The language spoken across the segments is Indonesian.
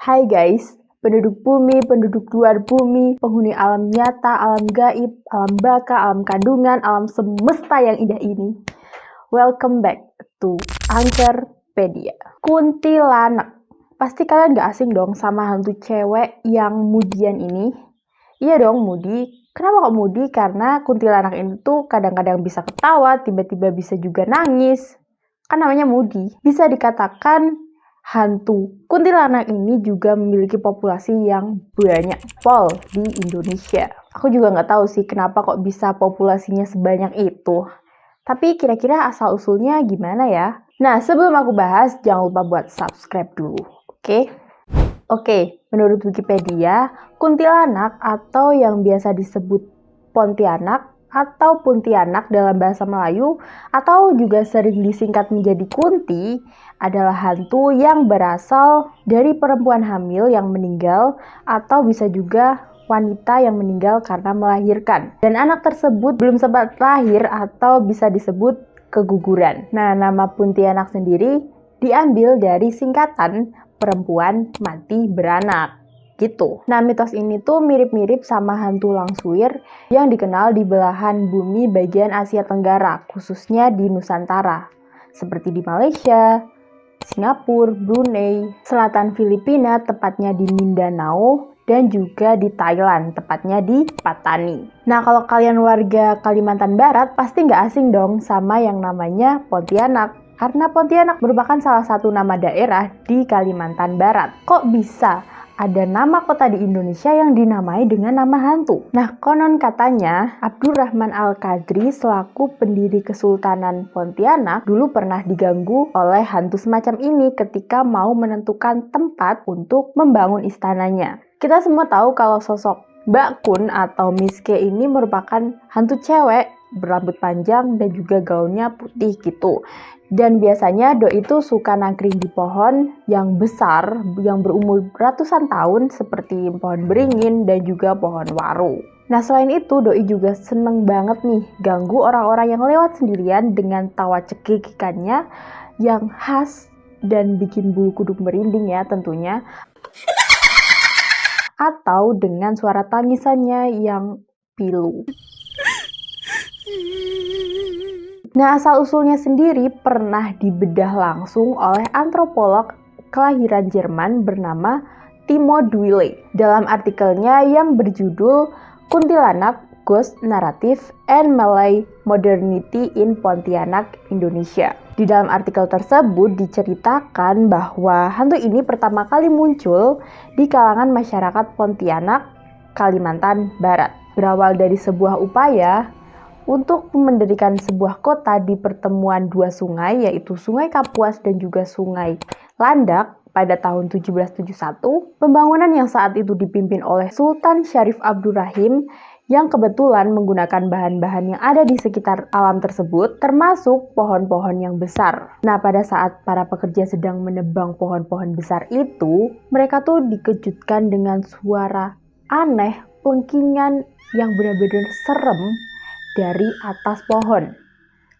Hai guys, penduduk bumi, penduduk luar bumi, penghuni alam nyata, alam gaib, alam baka, alam kandungan, alam semesta yang indah ini. Welcome back to Anchorpedia. Kuntilanak. Pasti kalian gak asing dong sama hantu cewek yang mudian ini? Iya dong, mudi. Kenapa kok mudi? Karena kuntilanak ini tuh kadang-kadang bisa ketawa, tiba-tiba bisa juga nangis. Kan namanya mudi. Bisa dikatakan hantu kuntilanak ini juga memiliki populasi yang banyak pol di Indonesia. Aku juga nggak tahu sih kenapa kok bisa populasinya sebanyak itu. Tapi kira-kira asal-usulnya gimana ya? Nah, sebelum aku bahas, jangan lupa buat subscribe dulu, oke? Oke, menurut Wikipedia, kuntilanak atau yang biasa disebut Pontianak atau Puntianak dalam bahasa Melayu atau juga sering disingkat menjadi Kunti adalah hantu yang berasal dari perempuan hamil yang meninggal atau bisa juga wanita yang meninggal karena melahirkan. Dan anak tersebut belum sempat lahir atau bisa disebut keguguran. Nah, nama Puntianak sendiri diambil dari singkatan perempuan mati beranak. Gitu. Nah, mitos ini tuh mirip-mirip sama hantu Langsuir yang dikenal di belahan bumi bagian Asia Tenggara, khususnya di Nusantara, seperti di Malaysia, Singapura, Brunei, selatan Filipina, tepatnya di Mindanao, dan juga di Thailand, tepatnya di Patani. Nah, kalau kalian warga Kalimantan Barat, pasti nggak asing dong sama yang namanya Pontianak. Karena Pontianak merupakan salah satu nama daerah di Kalimantan Barat. Kok bisa ada nama kota di Indonesia yang dinamai dengan nama hantu? Nah, konon katanya Abdurrahman Al-Qadri selaku pendiri Kesultanan Pontianak dulu pernah diganggu oleh hantu semacam ini ketika mau menentukan tempat untuk membangun istananya. Kita semua tahu kalau sosok Mbak Kun atau Miss K ini merupakan hantu cewek berambut panjang dan juga gaunnya putih gitu. Dan biasanya Doi itu suka nangkring di pohon yang besar, yang berumur ratusan tahun seperti pohon beringin dan juga pohon waru. Nah, selain itu Doi juga seneng banget nih ganggu orang-orang yang lewat sendirian dengan tawa cekikikannya yang khas dan bikin bulu kuduk merinding ya tentunya. Atau dengan suara tangisannya yang pilu. Nah, asal-usulnya sendiri pernah dibedah langsung oleh antropolog kelahiran Jerman bernama Timo Duile dalam artikelnya yang berjudul Kuntilanak, Ghost Narrative and Malay Modernity in Pontianak, Indonesia. Di dalam artikel tersebut diceritakan bahwa hantu ini pertama kali muncul di kalangan masyarakat Pontianak, Kalimantan Barat. Berawal dari sebuah upaya untuk mendirikan sebuah kota di pertemuan dua sungai, yaitu Sungai Kapuas dan juga Sungai Landak pada tahun 1771, pembangunan yang saat itu dipimpin oleh Sultan Syarif Abdurrahim yang kebetulan menggunakan bahan-bahan yang ada di sekitar alam tersebut, termasuk pohon-pohon yang besar. Nah, pada saat para pekerja sedang menebang pohon-pohon besar itu, mereka tuh dikejutkan dengan suara aneh, lengkingan yang benar-benar serem dari atas pohon.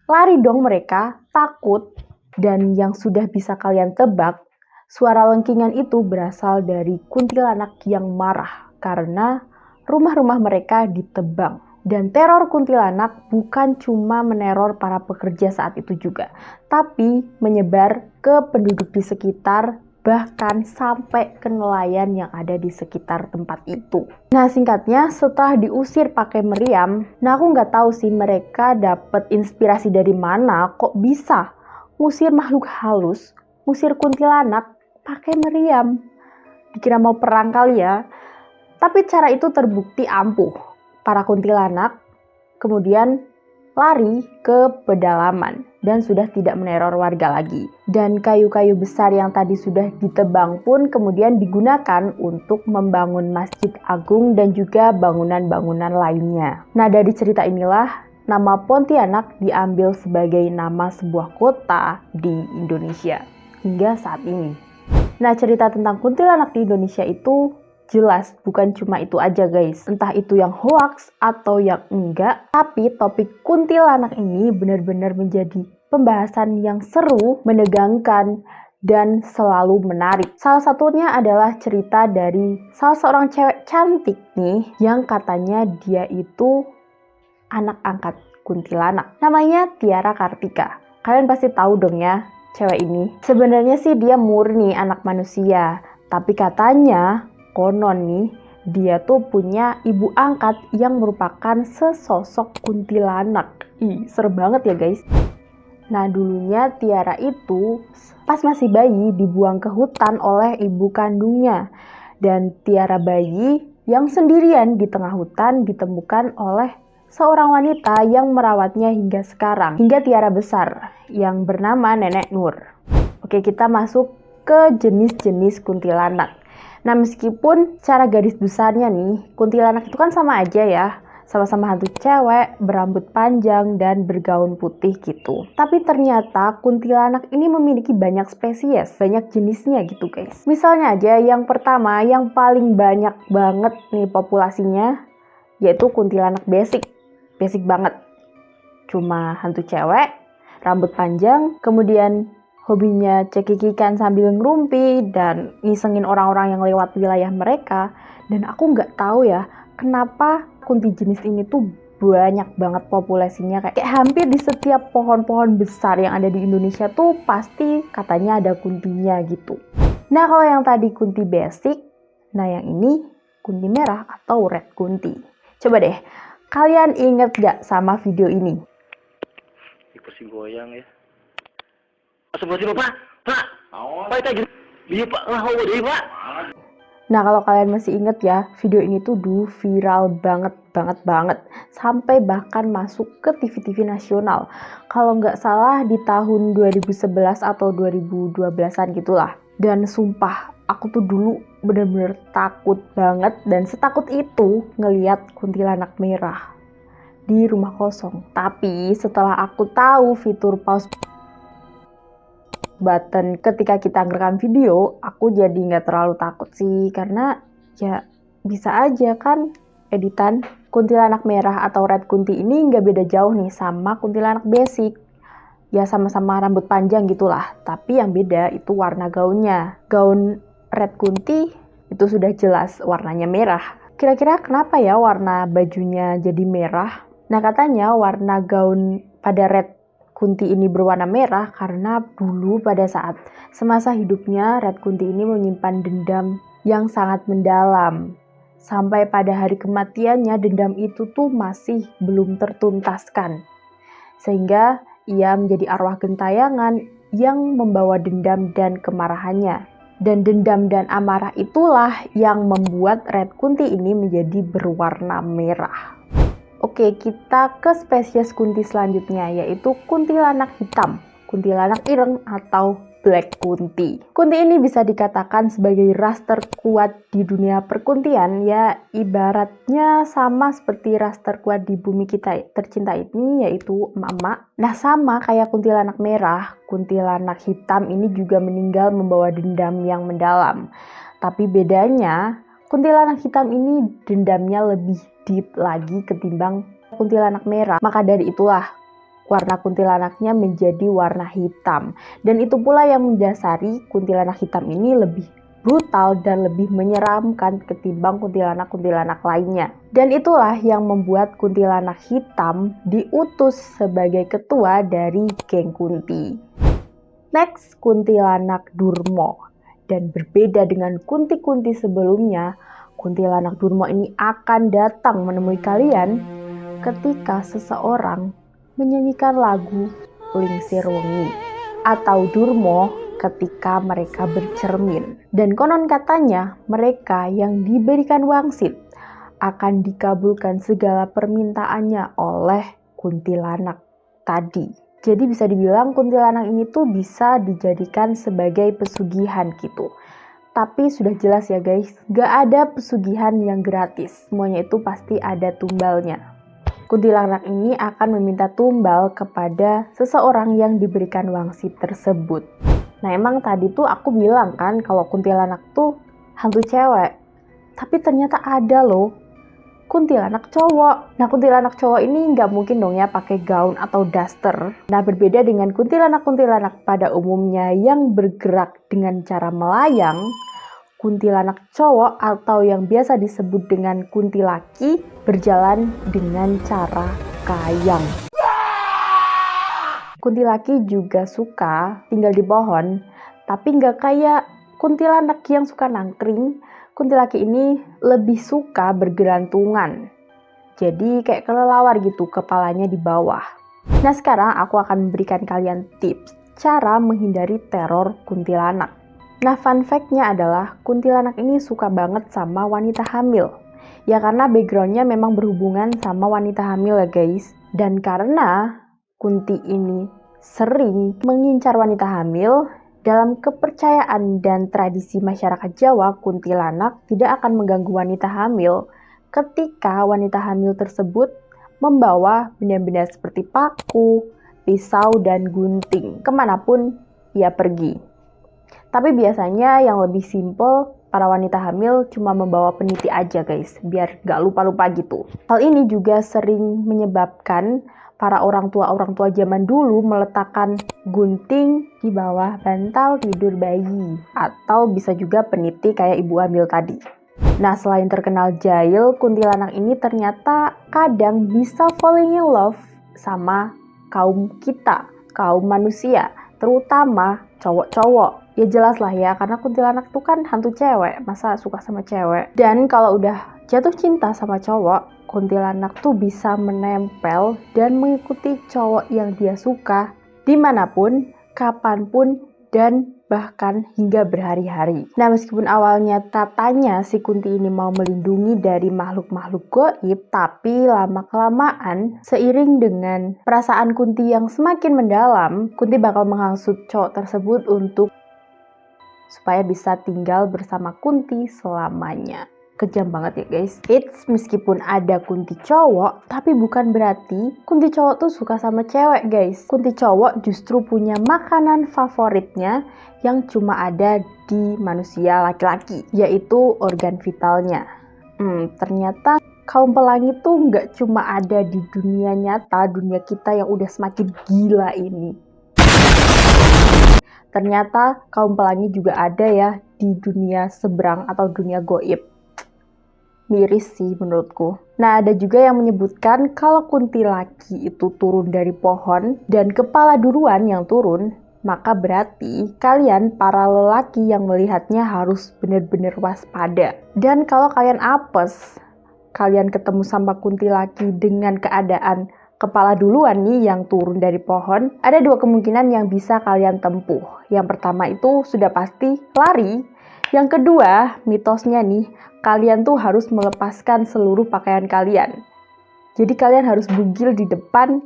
Lari dong mereka, takut, dan yang sudah bisa kalian tebak, suara lengkingan itu berasal dari kuntilanak yang marah karena rumah-rumah mereka ditebang. Dan teror kuntilanak bukan cuma meneror para pekerja saat itu juga, tapi menyebar ke penduduk di sekitar, bahkan sampai ke nelayan yang ada di sekitar tempat itu. Nah, singkatnya setelah diusir pakai meriam, nah aku nggak tahu sih mereka dapat inspirasi dari mana kok bisa ngusir makhluk halus, ngusir kuntilanak pakai meriam. Dikira mau perang kali ya. Tapi cara itu terbukti ampuh. Para kuntilanak kemudian lari ke pedalaman dan sudah tidak meneror warga lagi. Dan kayu-kayu besar yang tadi sudah ditebang pun kemudian digunakan untuk membangun Masjid Agung dan juga bangunan-bangunan lainnya. Nah, dari cerita inilah nama Pontianak diambil sebagai nama sebuah kota di Indonesia hingga saat ini. Nah, cerita tentang kuntilanak di Indonesia itu jelas bukan cuma itu aja guys, entah itu yang hoax atau yang enggak, tapi topik kuntilanak ini benar-benar menjadi pembahasan yang seru, menegangkan, dan selalu menarik. Salah satunya adalah cerita dari salah seorang cewek cantik nih yang katanya dia itu anak angkat kuntilanak. Namanya Tiara Kartika. Kalian pasti tahu dong ya cewek ini. Sebenarnya sih dia murni anak manusia, tapi katanya konon nih dia tuh punya ibu angkat yang merupakan sesosok kuntilanak. Ih, serem banget ya guys. Nah dulunya Tiara itu pas masih bayi dibuang ke hutan oleh ibu kandungnya. Dan Tiara bayi yang sendirian di tengah hutan ditemukan oleh seorang wanita yang merawatnya hingga sekarang. Hingga Tiara besar yang bernama Nenek Nur. Oke, kita masuk ke jenis-jenis kuntilanak. Nah meskipun secara garis besarnya nih, kuntilanak itu kan sama aja ya. Sama-sama hantu cewek, berambut panjang, dan bergaun putih gitu. Tapi ternyata kuntilanak ini memiliki banyak spesies, banyak jenisnya gitu guys. Misalnya aja yang pertama, yang paling banyak banget nih populasinya, yaitu kuntilanak basic. Basic banget. Cuma hantu cewek, rambut panjang, kemudian hobinya cekikikan sambil ngerumpi dan ngisengin orang-orang yang lewat wilayah mereka. Dan aku nggak tahu ya, kenapa kunti jenis ini tuh banyak banget populasinya. Kayak hampir di setiap pohon-pohon besar yang ada di Indonesia tuh pasti katanya ada kuntinya gitu. Nah kalau yang tadi kunti basic, nah yang ini kunti merah atau red kunti. Coba deh, kalian inget gak sama video ini? Kursi goyang ya. Astagfirullah Pak. Pak. Pak kita gitu. Iya Pak. Pak. Nah kalau kalian masih inget ya, video ini tuh dulu viral banget. Sampai bahkan masuk ke TV-TV nasional. Kalau nggak salah di tahun 2011 atau 2012-an gitulah. Dan sumpah, aku tuh dulu bener-bener takut banget. Dan setakut itu ngeliat kuntilanak merah di rumah kosong. Tapi setelah aku tahu fitur pause button ketika kita ngerekam video, aku jadi nggak terlalu takut sih, karena ya bisa aja kan editan. Kuntilanak merah atau red kunti ini nggak beda jauh nih sama kuntilanak basic. Ya sama-sama rambut panjang gitulah, tapi yang beda itu warna gaunnya. Gaun red kunti itu sudah jelas warnanya merah. Kira-kira kenapa ya warna bajunya jadi merah? Nah katanya warna gaun pada red kunti ini berwarna merah karena dulu pada saat semasa hidupnya red kunti ini menyimpan dendam yang sangat mendalam. Sampai pada hari kematiannya dendam itu tuh masih belum tertuntaskan. Sehingga ia menjadi arwah gentayangan yang membawa dendam dan kemarahannya. Dan dendam dan amarah itulah yang membuat red kunti ini menjadi berwarna merah. Oke, kita ke spesies kunti selanjutnya, yaitu kuntilanak hitam, kuntilanak ireng atau black kunti. Kunti ini bisa dikatakan sebagai ras terkuat di dunia perkuntian, ya ibaratnya sama seperti ras terkuat di bumi kita tercinta ini, yaitu emak-emak. Nah sama kayak kuntilanak merah, kuntilanak hitam ini juga meninggal membawa dendam yang mendalam. Tapi bedanya, kuntilanak hitam ini dendamnya lebih deep lagi ketimbang kuntilanak merah. Maka dari itulah warna kuntilanaknya menjadi warna hitam. Dan itu pula yang mendasari kuntilanak hitam ini lebih brutal dan lebih menyeramkan ketimbang kuntilanak-kuntilanak lainnya. Dan itulah yang membuat kuntilanak hitam diutus sebagai ketua dari geng kunti. Next, kuntilanak Durmo. Dan berbeda dengan kunti-kunti sebelumnya, kuntilanak Durmo ini akan datang menemui kalian ketika seseorang menyanyikan lagu Lingsir Wengi atau Durmo ketika mereka bercermin. Dan konon katanya mereka yang diberikan wangsit akan dikabulkan segala permintaannya oleh kuntilanak tadi. Jadi bisa dibilang kuntilanak ini tuh bisa dijadikan sebagai pesugihan gitu. Tapi sudah jelas ya guys, gak ada pesugihan yang gratis. Semuanya itu pasti ada tumbalnya. Kuntilanak ini akan meminta tumbal kepada seseorang yang diberikan wangsit tersebut. Nah emang tadi tuh aku bilang kan kalau kuntilanak tuh hantu cewek. Tapi ternyata ada loh kuntilanak cowok. Nah, kuntilanak cowok ini nggak mungkin dong ya pakai gaun atau daster. Nah, berbeda dengan kuntilanak-kuntilanak pada umumnya yang bergerak dengan cara melayang, kuntilanak cowok atau yang biasa disebut dengan kuntilaki berjalan dengan cara kayang. Kuntilaki juga suka tinggal di pohon, tapi nggak kayak kuntilanak yang suka nangkring. Kuntilaki ini lebih suka bergelantungan. Jadi kayak kelelawar gitu, kepalanya di bawah. Nah, sekarang aku akan memberikan kalian tips cara menghindari teror kuntilanak. Nah, fun fact-nya adalah kuntilanak ini suka banget sama wanita hamil. Ya karena background-nya memang berhubungan sama wanita hamil ya guys. Dan karena kunti ini sering mengincar wanita hamil, dalam kepercayaan dan tradisi masyarakat Jawa, kuntilanak tidak akan mengganggu wanita hamil ketika wanita hamil tersebut membawa benda-benda seperti paku, pisau, dan gunting kemanapun ia pergi. Tapi biasanya yang lebih simple, para wanita hamil cuma membawa peniti aja guys, biar gak lupa-lupa gitu. Hal ini juga sering menyebabkan para orang tua zaman dulu meletakkan gunting di bawah bantal tidur bayi. Atau bisa juga peniti kayak ibu hamil tadi. Nah, selain terkenal jahil, kuntilanak ini ternyata kadang bisa falling in love sama kaum kita, kaum manusia, terutama cowok-cowok. Ya jelas lah ya, karena kuntilanak tuh kan hantu cewek, masa suka sama cewek. Dan kalau udah jatuh cinta sama cowok, kuntilanak tuh bisa menempel dan mengikuti cowok yang dia suka dimanapun, kapanpun, dan bahkan hingga berhari-hari. Nah, meskipun awalnya katanya si Kunti ini mau melindungi dari makhluk-makhluk gaib, tapi lama-kelamaan seiring dengan perasaan Kunti yang semakin mendalam, Kunti bakal menghasut cowok tersebut supaya bisa tinggal bersama Kunti selamanya. Kejam banget ya guys. Meskipun ada Kunti cowok, tapi bukan berarti Kunti cowok tuh suka sama cewek guys. Kunti cowok justru punya makanan favoritnya yang cuma ada di manusia laki-laki, yaitu organ vitalnya. Ternyata kaum pelangi tuh nggak cuma ada di dunia nyata, dunia kita yang udah semakin gila ini. Ternyata kaum pelangi juga ada ya di dunia seberang atau dunia gaib. Miris sih menurutku. Nah, ada juga yang menyebutkan kalau kuntilaki itu turun dari pohon dan kepala duluan yang turun, maka berarti kalian para lelaki yang melihatnya harus benar-benar waspada. Dan kalau kalian apes, kalian ketemu sama kuntilaki dengan keadaan kepala duluan nih yang turun dari pohon, ada dua kemungkinan yang bisa kalian tempuh. Yang pertama itu sudah pasti lari. Yang kedua, mitosnya nih, kalian tuh harus melepaskan seluruh pakaian kalian. Jadi kalian harus bugil di depan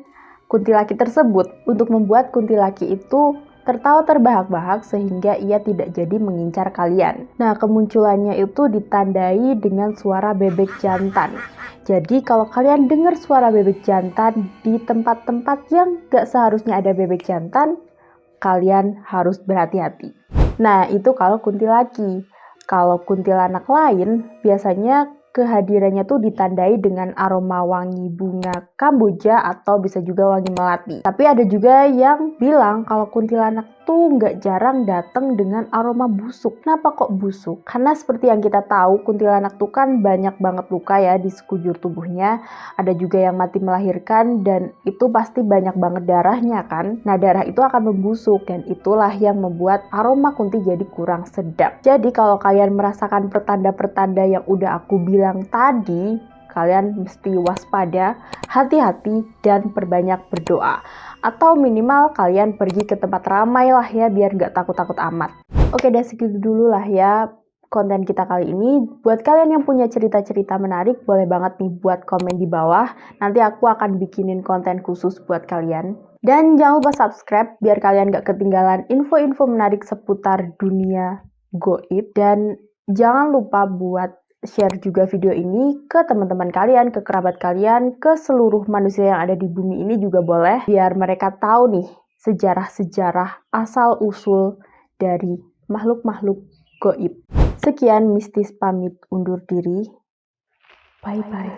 kuntilaki tersebut untuk membuat kuntilaki itu tertawa terbahak-bahak sehingga ia tidak jadi mengincar kalian. Nah, kemunculannya itu ditandai dengan suara bebek jantan. Jadi kalau kalian dengar suara bebek jantan di tempat-tempat yang gak seharusnya ada bebek jantan, kalian harus berhati-hati. Nah, itu kalau kuntilaki. Kalau kuntilanak lain, biasanya kehadirannya tuh ditandai dengan aroma wangi bunga kamboja atau bisa juga wangi melati. Tapi ada juga yang bilang kalau kuntilanak tuh nggak jarang datang dengan aroma busuk. Kenapa kok busuk? Karena seperti yang kita tahu, kuntilanak tuh kan banyak banget luka ya di sekujur tubuhnya. Ada juga yang mati melahirkan dan itu pasti banyak banget darahnya kan. Nah, darah itu akan membusuk dan itulah yang membuat aroma kunti jadi kurang sedap. Jadi kalau kalian merasakan pertanda-pertanda yang udah aku bilang tadi, kalian mesti waspada, hati-hati, dan perbanyak berdoa. Atau minimal kalian pergi ke tempat ramai lah ya, biar nggak takut-takut amat. Oke deh, segitu dulu lah ya konten kita kali ini. Buat kalian yang punya cerita-cerita menarik, boleh banget nih buat komen di bawah. Nanti aku akan bikinin konten khusus buat kalian. Dan jangan lupa subscribe, biar kalian nggak ketinggalan info-info menarik seputar dunia gaib. Dan jangan lupa buat share juga video ini ke teman-teman kalian, ke kerabat kalian, ke seluruh manusia yang ada di bumi ini juga boleh, biar mereka tahu nih sejarah-sejarah asal-usul dari makhluk-makhluk gaib. Sekian, Mistis pamit undur diri. Bye-bye.